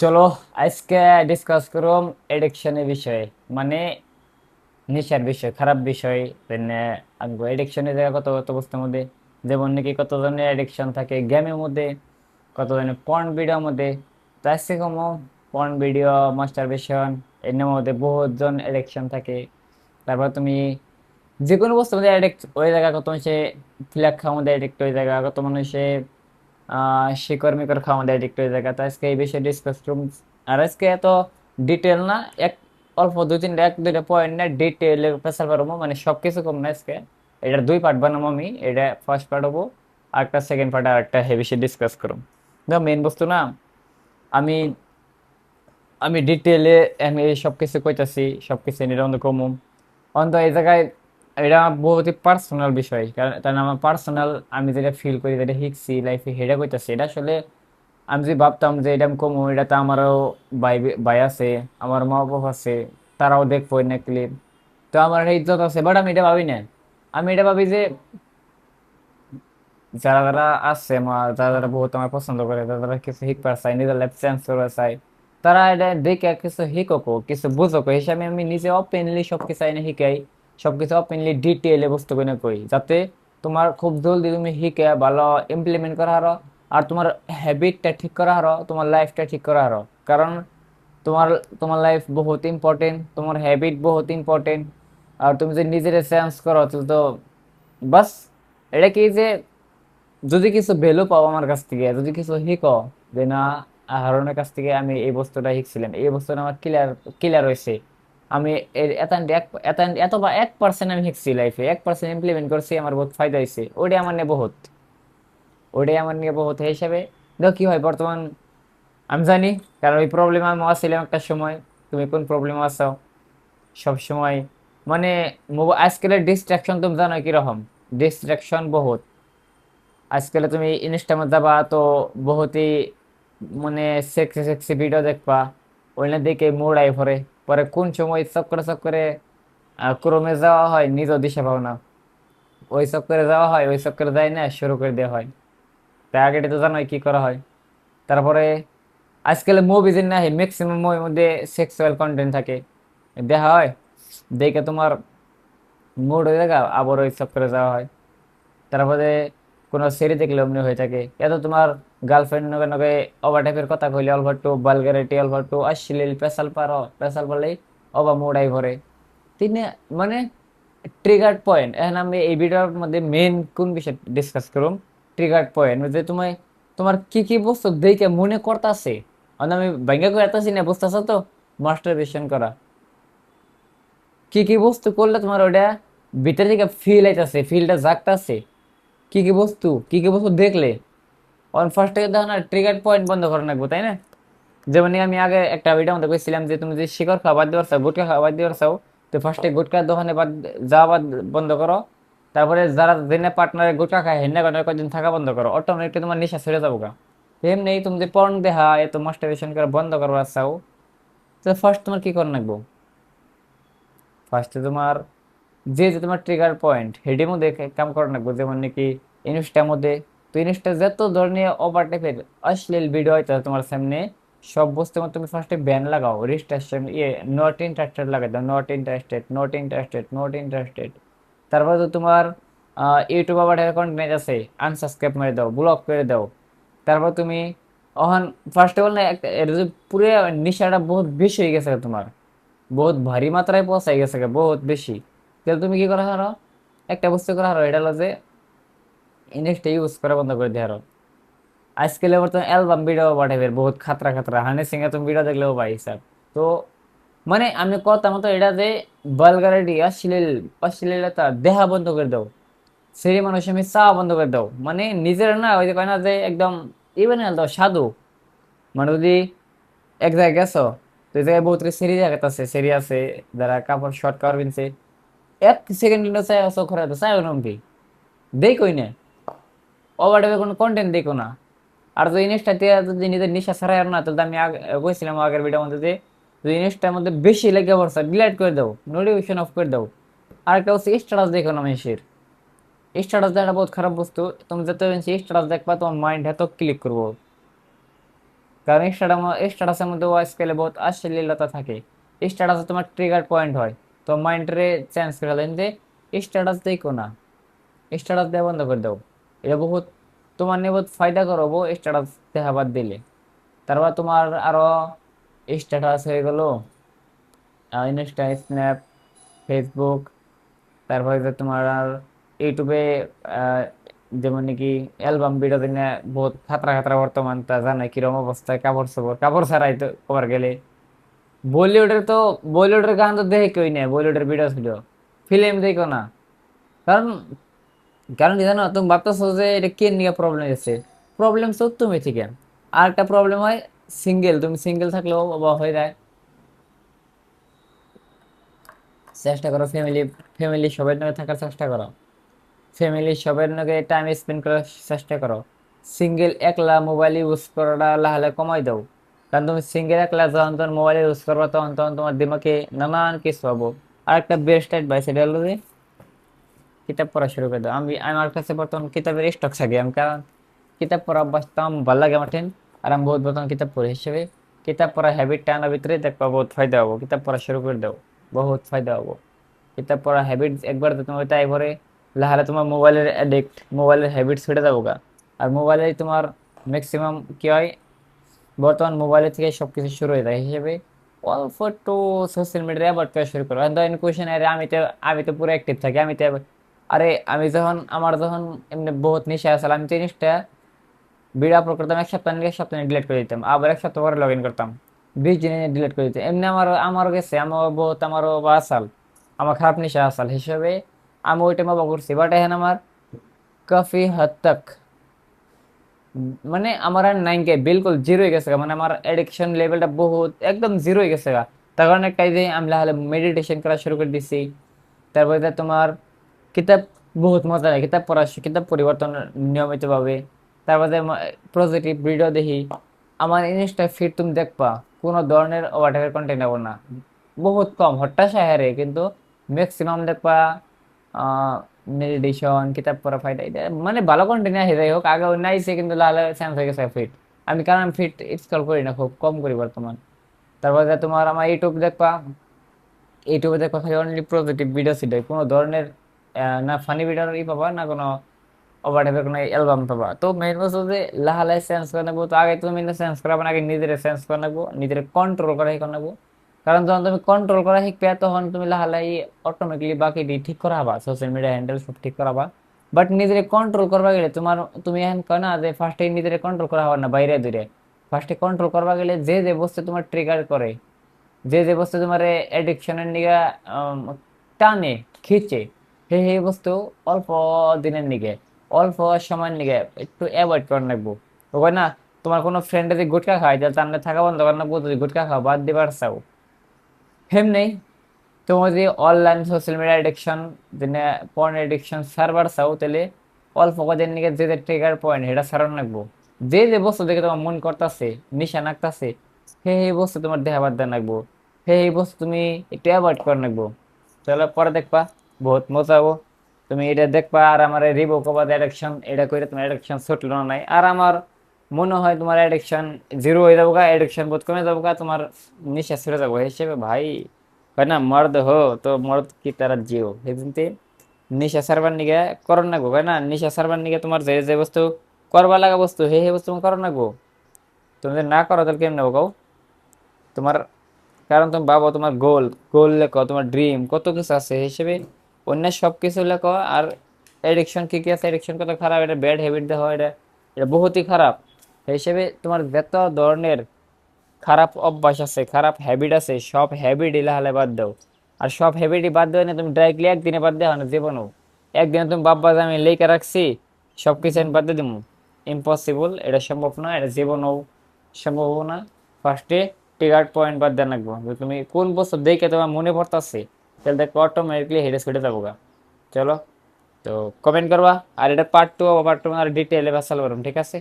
চলো আজকে ডিসকাস করুম এডিকশনের বিষয়ে, মানে নেশার বিষয়, খারাপ বিষয়। মানে আঙ্গো এডিকশনের জায়গা কত কত বস্তুর মধ্যে, যেমন নাকি কত ধরনের এডিকশন থাকে গেমের মধ্যে, কত ধরনের পর্ন ভিডিওর মধ্যে। তো আজকে কমো পর্ন ভিডিও, মাস্টারবেশন, এর মধ্যে বহুত জন এডিকশন থাকে। তারপর তুমি যে কোনো বস্তুর মধ্যে অ্যাডিক্ট ওই জায়গা, কত মানুষে ফ্ল্যাগ খাওয়ার মধ্যে অ্যাডিক্ট হয়ে জায়গা, কত মানুষে শিকড় মিকড় খাওয়া মধ্যে অ্যাডিক্ট হয়ে জায়গা। তো আজকে এই বিষয়ে ডিসকাস করুন। আর আজকে এত ডিটেল না, এক অল্প দুই তিনটা এক দুইটা পয়েন্ট না, ডিটেল প্রেসার পারবো, মানে সবকিছু কম না আজকে। এটার দুই পার্ট বানাবো আমি, এটা ফার্স্ট পার্ট হবো, আর একটা সেকেন্ড পার্ট, আর একটা হেভি ডিসকাস করুন। মেন বস্তু না, আমি আমি ডিটেলে আমি সবকিছু কইতাছি, সবকিছু নিরন্ধ কমু অন্ত এই জায়গায়। এটা বহুতই পার্সোনাল বিষয়, কারণ আমার পার্সোনাল, আমি যেটা ফিল করি, যেটা শিখছি লাইফে, সেটা কইতাছি। এটা আসলে আমি যদি ভাবতাম যে এটা আমি কমু, এটা তো আমারও ভাই ভাই আছে, আমার মা বাবা আছে, তারাও দেখবো না ক্লিপ, তো আমার একটা ইজ্জত আছে। বাট আমি এটা ভাবি না। আমি এটা ভাবি যে যারা যারা আছে, যারা যারা বহুত আমার পছন্দ করে, যারা যারা কিছু শিখতে চাই, নিজের লাইফ চেঞ্জ করতে চাই, তারা এটা দেখে কিছু শিখুক, কিছু বুঝুক হিসাবে আমি নিজে ওপেনলি সবকিছু আইনে শিখাই। সবকিছু ওপেনলি ডিটেইলে বস্তু কিনে কই, যাতে তোমার খুব জলদি তুমি শিখে ভালো ইমপ্লিমেন্ট করা হারো, আর তোমার হ্যাবিটটা ঠিক করা হারো, তোমার লাইফটা ঠিক করা হারো। কারণ তোমার তোমার লাইফ বহুত ইম্পর্টেন্ট, তোমার হ্যাবিট বহুত ইম্পর্টেন্ট। আর তুমি যদি নিজের চেঞ্জ করো তাহলে তো বাস। এটা কি যে যদি কিছু ভ্যালু পাও আমার কাছ থেকে, যদি কিছু শিখো, যে না আহরণের কাছ থেকে আমি এই বস্তুটা শিখছিলাম, এই বস্তুটা আমার ক্লিয়ার ক্লিয়ার হয়েছে, আমি এর এত বা 1% আমি শিখছি লাইফে, 1% ইমপ্লিমেন্ট করছি, আমার বহুত ফায়দা হয়েছে, ওটাই আমার নিয়ে বহুত, ওটাই আমার নিয়ে বহুত এই হিসাবে। দেখো কি হয় বর্তমান, আমি জানি, কারণ ওই প্রবলেম আমি আসছিলাম একটা সময়। তুমি কোন প্রবলেম আছো সব সময়, মানে আজকালের ডিস্ট্রাকশন তুমি জানো কিরকম, ডিস্ট্রাকশন বহুত। আজকাল তুমি ইনস্টাগ্রামে যাবা তো বহুতই, মানে সেক্সি সেক্সি ভিডিও দেখবা, ওইটা দেখে মোড়াই পরে, পরে কোন সময় চক্করে চক্করে ক্রমে যাওয়া হয় নিজেও দিশা পাও না, ওই চক্করে যাওয়া হয়, ওই চক্করে যায় না শুরু করে দেওয়া হয়। তাই আগে তো জানোই কি করা হয়। তারপরে আজকাল মুভি যে না, ম্যাক্সিমাম মুভির মধ্যে সেক্সুয়াল কন্টেন্ট থাকে, দেখা হয়, দেখে তোমার মুড হয়ে থাকে, আবার ওই চক্করে যাওয়া হয়। তারপরে কোনো সিঁড়ি দেখলে অমনি হয়ে থাকে, এত তোমার গার্লফ্রেন্ড নগে নগে ওভার টাইপের কথা কইলে, অল্প একটু ভালগারিটি, অল্প একটু অশ্লীল পেশাল পারো, পেশাল পারলেই অবা মোড়াই ভরে। তিনি, মানে ট্রিগার পয়েন্ট, এখন আমি এই ভিডিওর মধ্যে মেন কোন বিষয় ডিসকাস করুম, ট্রিগার পয়েন্ট যে তুমি, তোমার কি কি বস্তু দেখে মনে করতেছে, আমি ভেঙে করে এতছি না, বুঝতেছো তো, মাস্টারবেশন করা, কি কি বস্তু করলে তোমার ওটা ভিতর থেকে ফিল আইতাছে, ফিলটা জাগতাছে, কি কি বস্তু, কি কি বস্তু দেখলে অন ফার্স্ট থেকে দেখো না, ট্রিগার পয়েন্ট বন্ধ করে রাখবো, তাই না? যেমন আমি আগে একটা ভিডিও মধ্যে বলছিলাম যে তুমি যদি শিকড় খাওয়া বাদ দিতে চাও, গুটখা খাওয়া বাদ দিতে চাও, তো ফার্স্টে গুটখার দোকানে বাদ যাওয়া বন্ধ করো। তারপরে যারা জেনে পার্টনারে গুটখা খায় হেন্না কারণে কয়েকদিন থাকা বন্ধ করো, অটোমেটিক তোমার নেশা ছেড়ে যাবো গা। এমনি তুমি যে পর্ন দেখা, এত মাস্টারবেশন করে বন্ধ করবা চাও, তো ফার্স্ট তোমার কি করে রাখবো, ফার্স্টে তোমার যে যে তোমার ট্রিগার পয়েন্ট হেডির মধ্যে কাম করে রাখবো। যেমন নাকি ইনস্টার মধ্যে, তো ইনস্টা যত ধরনের ওভার টাইপের অশ্লীল ভিডিও হয়তো তোমার সামনে, সব বস্তু তুমি ফার্স্টে ব্যান লাগাও, রেজিস্ট্রেশন নট ইন্টারেস্টেড লাগাই দাও, not interested, not interested, not interested. তারপর তো তোমার ইউটিউব আবার কন্টেন্ট আছে, আনসাবস্ক্রাইব করে দাও, ব্লক করে দাও। তারপর তুমি অহন ফার্স্ট অফ অল না, একটা এর যে পুরো নেশাটা বহুত বেশি হয়ে গেছে তোমার, বহুত ভারী মাত্রায় পৌঁছাই গেছে বহুত বেশি। তাহলে তুমি কি করা হারো, একটা বস্তু করা হারো, এটা হলো যে ইনস্টা ইউজ করা বন্ধ করে দিয়ে হারো। আজকাল বর্তমানে অ্যালবাম ভিডিও পাঠাবে বহুত খাতরা খাতরা, হানি সিং এ তুমি ভিডিও দেখলেও পাই হিসাব। তো মানে আমি কথা মতো এটা যে ভালগারিটি, অশ্লীলতা দেহা বন্ধ করে দাও, সেই মানুষ আমি চা বন্ধ করে দাও, মানে নিজের না ওই যে কয় না যে একদম ইভেন দাও সাধু। মানে যদি এক জায়গায় গেছো, তো এই জায়গায় বহুত সেরি জায়গা আছে, সেরি আছে যারা কাপড় শর্ট কাপড় কিনছে, 1 সেকেন্ড চাই চোখ রাখতে চাই কি দেখোই না, ওভারটাইপে কোনো কন্টেন্ট দেখো না। আর যদি ইনস্টাতে যদি নিজের নিশা ছাড়াই আর না, তাহলে আমি আগে কইছিলাম আগের ভিডিওর মধ্যে যে যদি ইনস্টার মধ্যে বেশি লেগে পড়ছে ডিলাইট করে দাও, নোটিফিকেশন অফ করে দাও। আর একটা হচ্ছে স্ট্যাটাস দেখো না মানুষের, স্ট্যাটাস দেখা বহুত খারাপ বস্তু। তুমি যত বেশি স্ট্যাটাস দেখবা তোমার মাইন্ড এত ক্লিক করবো, কারণ স্ট্যাটাসের মধ্যে আজকাল বহুত অশ্লীলতা থাকে। স্ট্যাটাসে তোমার ট্রিগার পয়েন্ট হয়, তো মাইন্ডরে চেঞ্জ করে দেন যে স্ট্যাটাস দেখো না, স্ট্যাটাস দেওয়া বন্ধ করে দাও। এটা বহুত তোমার নিয়ে বহুত ফায়দা করবো স্ট্যাটাস দেখা বাদ দিলে। তারপর তোমার আরো স্ট্যাটাস হয়ে গেল ইনস্টা, স্ন্যাপ, ফেসবুক, তারপরে যে তোমার আর ইউটিউবে আহ, যেমন নাকি অ্যালবাম ভিডিও দিনে বহুত খাতরা খাতরা বর্তমান, তা জানে কিরকম অবস্থায় কাপড় ছাড়াই তো কবার গেলে। বলিউডের তো বলিউডের গান তো দেখে কেউই নেই, বলিউডের ভিডিও ছিল, ফিল্ম দেখো না। কারণ কারণ কি জানো, তুমি ভাবতেছো যে এটা কে নিয়ে প্রবলেম আছে, প্রবলেম তো তুমি থেকে। আর একটা প্রবলেম হয় তুমি সিঙ্গেল থাকলেও বা হয়ে যায়। চেষ্টা করো ফ্যামিলি সবার সঙ্গে থাকার চেষ্টা করো, ফ্যামিলি সবার লগে টাইম স্পেন্ড করার চেষ্টা করো। সিঙ্গেল একলা মোবাইল ইউজ করাটা লাহালে কমাই দাও। কারণ তুমি সিঙ্গেল একলা যখন তখন মোবাইল ইউজ করবা, তখন তখন তোমার দিমাগে নানান কিছু হবো। আর একটা বেস্ট অ্যাডভাইস এটা হলো যে কিতাব পড়া শুরু করে দাও। আমার কাছে বর্তমান কিতাবের স্টক থাকে, আমি কারণ কিতাব পড়া অভ্যাস তো আমার ভালো লাগে আমার টেন। আর আমি বহুত বর্তমান কিতাব পড়ি হিসেবে কিতাব পড়া হ্যাবিট টানার ভিতরে দেখবা বহুত ফায়দা হবো। কিতাব পড়া শুরু করে দাও, বহুত ফায়দা হবো। কিতাব পড়া হ্যাবিট একবার তো তোমার তাই ভরে লাহালে তোমার মোবাইলের অ্যাডিক্ট, মোবাইলের হ্যাবিট ছেড়ে যাবো গা। আর মোবাইলে তোমার ম্যাক্সিমাম কি হয়, বর্তমান মোবাইলের থেকে সবকিছু শুরু হয়ে যায় হিসেবে অল্প একটু সোশ্যাল মিডিয়া অ্যাভয়েড করা শুরু করো। ধরেন কোয়েশন, আরে আমি তো পুরো অ্যাক্টিভ থাকি, আরে আমি আমার যখন এমনি বহুত নেশা আসলে আমি তো এই জিনিসটা ভিডিও আপলোড করতাম, এক সপ্তাহ ডিলিট করে দিতাম, আবার এক সপ্তাহ পরে লগ ইন করতাম, 20 দিনে ডিলিট করে দিতাম। এমনি আমারও গেছে, আমারও বা আসাল, আমার খারাপ নেশা আসাল হিসেবে আমি ওই টাইম করছি। বাট এখন আমার কাফি হদ তক মানে আমার আর নাইনকে বিলকুল জিরো হয়ে গেছে গা। মানে আমার এডিকশন লেভেলটা বহুত একদম জিরো হয়ে গেছে গা। তার কারণে একটাই যে আমি লাহালে মেডিটেশন করা শুরু করে দিছি। তারপরে যে তোমার কিতাব বহুত মজা লাগে, কিতাব পরিবর্তন নিয়মিত ভাবে। তারপরে পজিটিভ ভিডিও দেখি। আমার ইনস্টা ফিড তুমি দেখবা কোনো ধরনের ওভারটেকের কন্টেন্ট নেবো না, বহুত কম হট্টাশা হারে, কিন্তু ম্যাক্সিমাম দেখবা মেডিটেশন, কিতাব পড়া ফায়দা, এটা মানে ভালো কন্টেন্ট আসে। যাই হোক আগে নাইছে, কিন্তু লালে চেঞ্জ হয়ে গেছে ফিট। কারণ ফিট স্ক্রল করি না, খুব কম করি বর্তমান। তারপরে যে তোমার আমার ইউটিউবে দেখবা খালি অনলি পজিটিভ ভিডিও ছিল, কোনো ধরনের না ফানি ভিডিওর পাবা, না কোনো ওভার টাইপের কোনো অ্যালবাম পাবা। তো মেইন বস্তু যে লাহালাই চেঞ্জ করে নেবো। তো আগে তুমি চেঞ্জ করাবো না, আগে নিজের চেঞ্জ করে নেবো, নিজের কন্ট্রোল করা শিখে নেবো। কারণ যখন তুমি কন্ট্রোল করা শিখবে তখন তুমি লাহালাই অটোমেটিকলি বাকি ঠিক করা হবা, সোশ্যাল মিডিয়া হ্যান্ডেল সব ঠিক করা হবা। বাট নিজের কন্ট্রোল করবা গেলে তুমি এখন কয় না যে ফার্স্টে নিজের কন্ট্রোল করা হবা না বাইরে দূরে। ফার্স্টে কন্ট্রোল করবা গেলে যে যে বস্তু তোমার ট্রিগার করে, যে যে বস্তু তোমার এডিকশনের নিগে আম, টানে, খিচে, সেই বস্তু অল্প দিনের নিগে, অল্প সময়ের নিগে একটু অ্যাভয়েড করে রাখবো। ওই না, তোমার কোনো ফ্রেন্ড যদি গুটখা খায় তাহলে তার না থাকা বন্ধ করে না, যদি গুটখা খাও বাদ দিবার চাও। হেমনি তোমার যদি অনলাইন সোশ্যাল মিডিয়া এডিকশন, যেটা পর্ন এডিকশন সার্ভার চাও, তাহলে অল্প কদিন নিগে যে যে ট্রিগার পয়েন্ট সেটা সারান রাখবো। যে যে বস্তু দেখে তোমার মন করতেছে, নিশা নাকতাছে, সেই বস্তু তোমার দেহা বাদ দেওয়া রাখবো, সেই বস্তু তুমি একটু অ্যাভয়েড করে রাখবো। তাহলে পরে দেখবা বহুত মজা হবো। তুমি এটা দেখবা আর আমার রিভোক অফ অ্যাডিকশন এটা করে তোমার অ্যাডিকশন ছুটলো না নাই। আর আমার মনে হয় তোমার অ্যাডিকশন জিরো হয়ে যাবো গা, অ্যাডিকশন বহুত কমে যাবো গা, তোমার নিঃশ্বাস ছেড়ে যাবো হিসেবে ভাই। হয় না, মর্দ হো তো মর্দ কি তারা জিও সেদিনতে নিশা সারবার নিগে করন না গো। হয় না, নিশা সারবার নিগে তোমার যে যে বস্তু করবা লাগা বস্তু, সেই বস্তু তুমি করো না গো। তুমি যদি না করো তাহলে কেমন গো তোমার। কারণ তুমি ভাবো তোমার গোল লেখো, তোমার ড্রিম কত কিছু আছে হিসেবে অন্য সব কিছু লেখো। আর এডিকশন কি কি আছে, এডিকশন কত খারাপ, এটা ব্যাড হ্যাবিট দেখো, এটা এটা বহুতই খারাপ। সেই হিসেবে তোমার যত ধরনের খারাপ অভ্যাস আছে, খারাপ হ্যাবিট আছে, সব হ্যাবিট ইলাহালে বাদ দাও। আর সব হ্যাবিটই বাদ দেওয়া না তুমি ডাইরেক্টলি একদিনে বাদ দেওয়া না জীবনও। একদিনে তুমি ভাববা যে আমি লেখা রাখছি সব কিছু আমি বাদ দিয়ে দিব, ইম্পসিবল, এটা সম্ভব না, এটা জীবনও সম্ভব না। ফার্স্টে ট্রিগার পয়েন্ট বাদ দেওয়া লাগবো, যে তুমি কোন বছর দেখে তোমার মনে পড়তেছে, তাহলে দেখো অটোমেটিকলি হেরে ছুটে যাবো গা। চলো, তো কমেন্ট করবা। আর এটা পার্ট 2 আর ডিটেলে বাসাল করুন, ঠিক আছে।